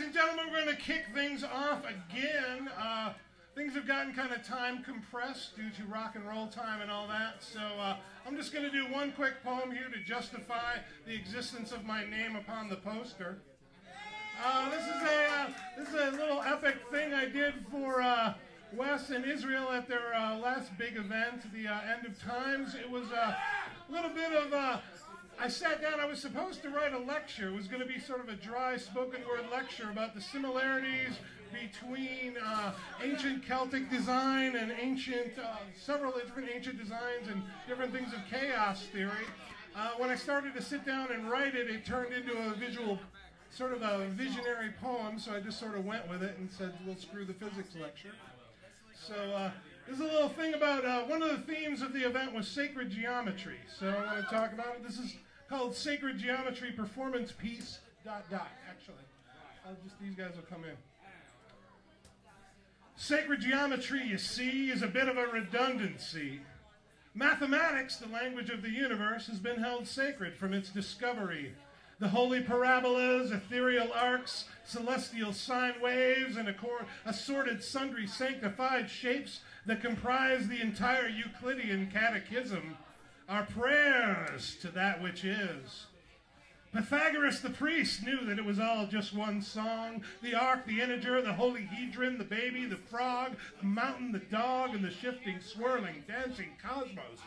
and gentlemen, we're going to kick things off again. Things have gotten kind of time compressed due to rock and roll time and all that, so I'm just going to do one quick poem here to justify the existence of my name upon the poster. This is a little epic thing I did for Wes and Israel at their last big event, the End of Times. It was a little bit of I sat down, I was supposed to write a lecture. It was going to be sort of a dry spoken word lecture about the similarities between ancient Celtic design and several different ancient designs and different things of chaos theory. When I started to sit down and write it, it turned into a visual, sort of a visionary poem, so I just sort of went with it and said, well, screw the physics lecture. So there's a little thing about, one of the themes of the event was sacred geometry. So I want to talk about it. This is called Sacred Geometry Performance Piece, ... Actually, these guys will come in. Sacred geometry, you see, is a bit of a redundancy. Mathematics, the language of the universe, has been held sacred from its discovery. The holy parabolas, ethereal arcs, celestial sine waves, and assorted sundry sanctified shapes that comprise the entire Euclidean catechism are prayers to that which is. Pythagoras the priest knew that it was all just one song. The arc, the integer, the holy hedron, the baby, the frog, the mountain, the dog, and the shifting, swirling, dancing cosmos.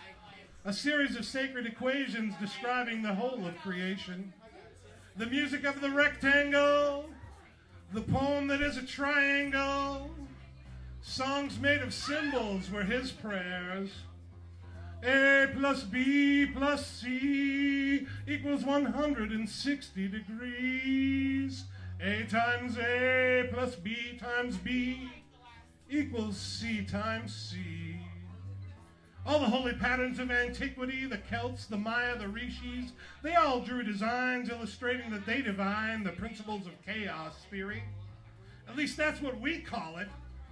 A series of sacred equations describing the whole of creation. The music of the rectangle, the poem that is a triangle. Songs made of symbols were his prayers. A plus B plus C equals 160 degrees. A times A plus B times B equals C times C. All the holy patterns of antiquity, the Celts, the Maya, the Rishis, they all drew designs illustrating that they divine the principles of chaos theory. At least that's what we call it,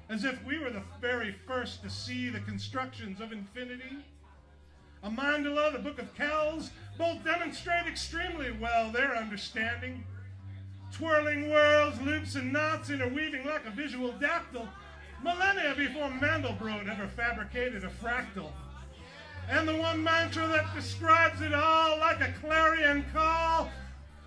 as if we were the very first to see the constructions of infinity. A mandala, the Book of Kells, both demonstrate extremely well their understanding. Twirling whirls, loops, and knots interweaving like a visual dactyl, millennia before Mandelbrot ever fabricated a fractal. And the one mantra that describes it all like a clarion call,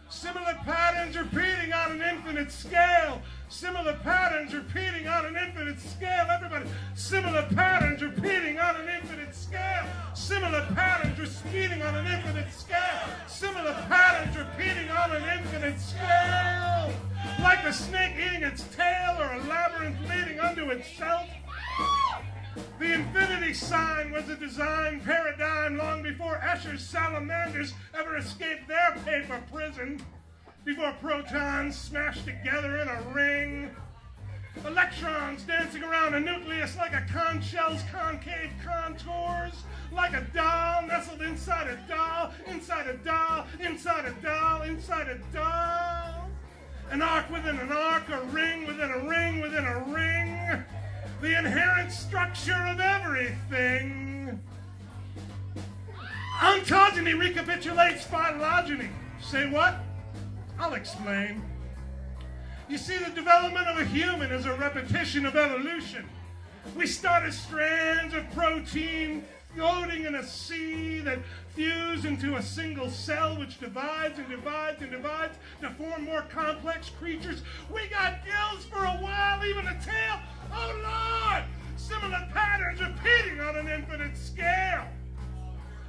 similar patterns repeating on an infinite scale. Similar patterns repeating on an infinite scale. Everybody, similar patterns repeating on an infinite scale. Similar patterns repeating on an infinite scale. Similar patterns repeating on an infinite scale. Like a snake eating its tail or a labyrinth leading unto itself. The infinity sign was a design paradigm long before Escher's salamanders ever escaped their paper prison. Before protons smashed together in a ring. Electrons dancing around a nucleus like a conch shell's concave contours. Like a doll nestled inside a doll, inside a doll, inside a doll, inside a doll. An arc within an arc, a ring within a ring within a ring. The inherent structure of everything. Ontogeny recapitulates phylogeny. Say what? I'll explain. You see, the development of a human is a repetition of evolution. We start as strands of protein floating in a sea that fuse into a single cell which divides and divides and divides to form more complex creatures. We got gills for a while, even a tail. Oh, Lord! Similar patterns repeating on an infinite scale.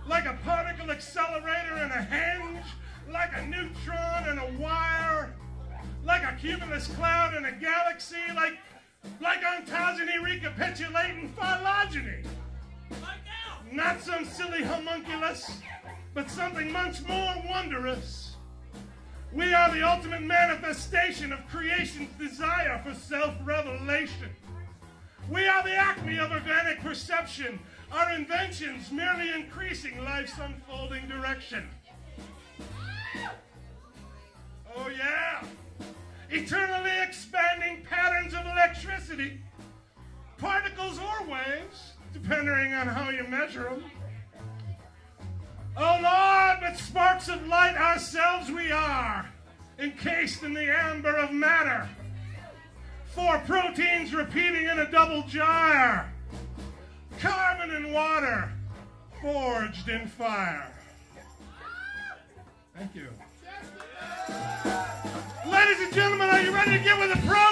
Like a particle accelerator and a hinge. Like a neutron and a wire, like a cumulus cloud and a galaxy, like ontogeny recapitulating phylogeny. Not some silly homunculus, but something much more wondrous. We are the ultimate manifestation of creation's desire for self-revelation. We are the acme of organic perception, our inventions merely increasing life's unfolding direction. Oh yeah, eternally expanding patterns of electricity, particles or waves, depending on how you measure them. Oh Lord, but sparks of light ourselves we are, encased in the amber of matter, 4 proteins repeating in a double gyre. Carbon and water forged in fire. Thank you. Ladies and gentlemen, are you ready to get with the program?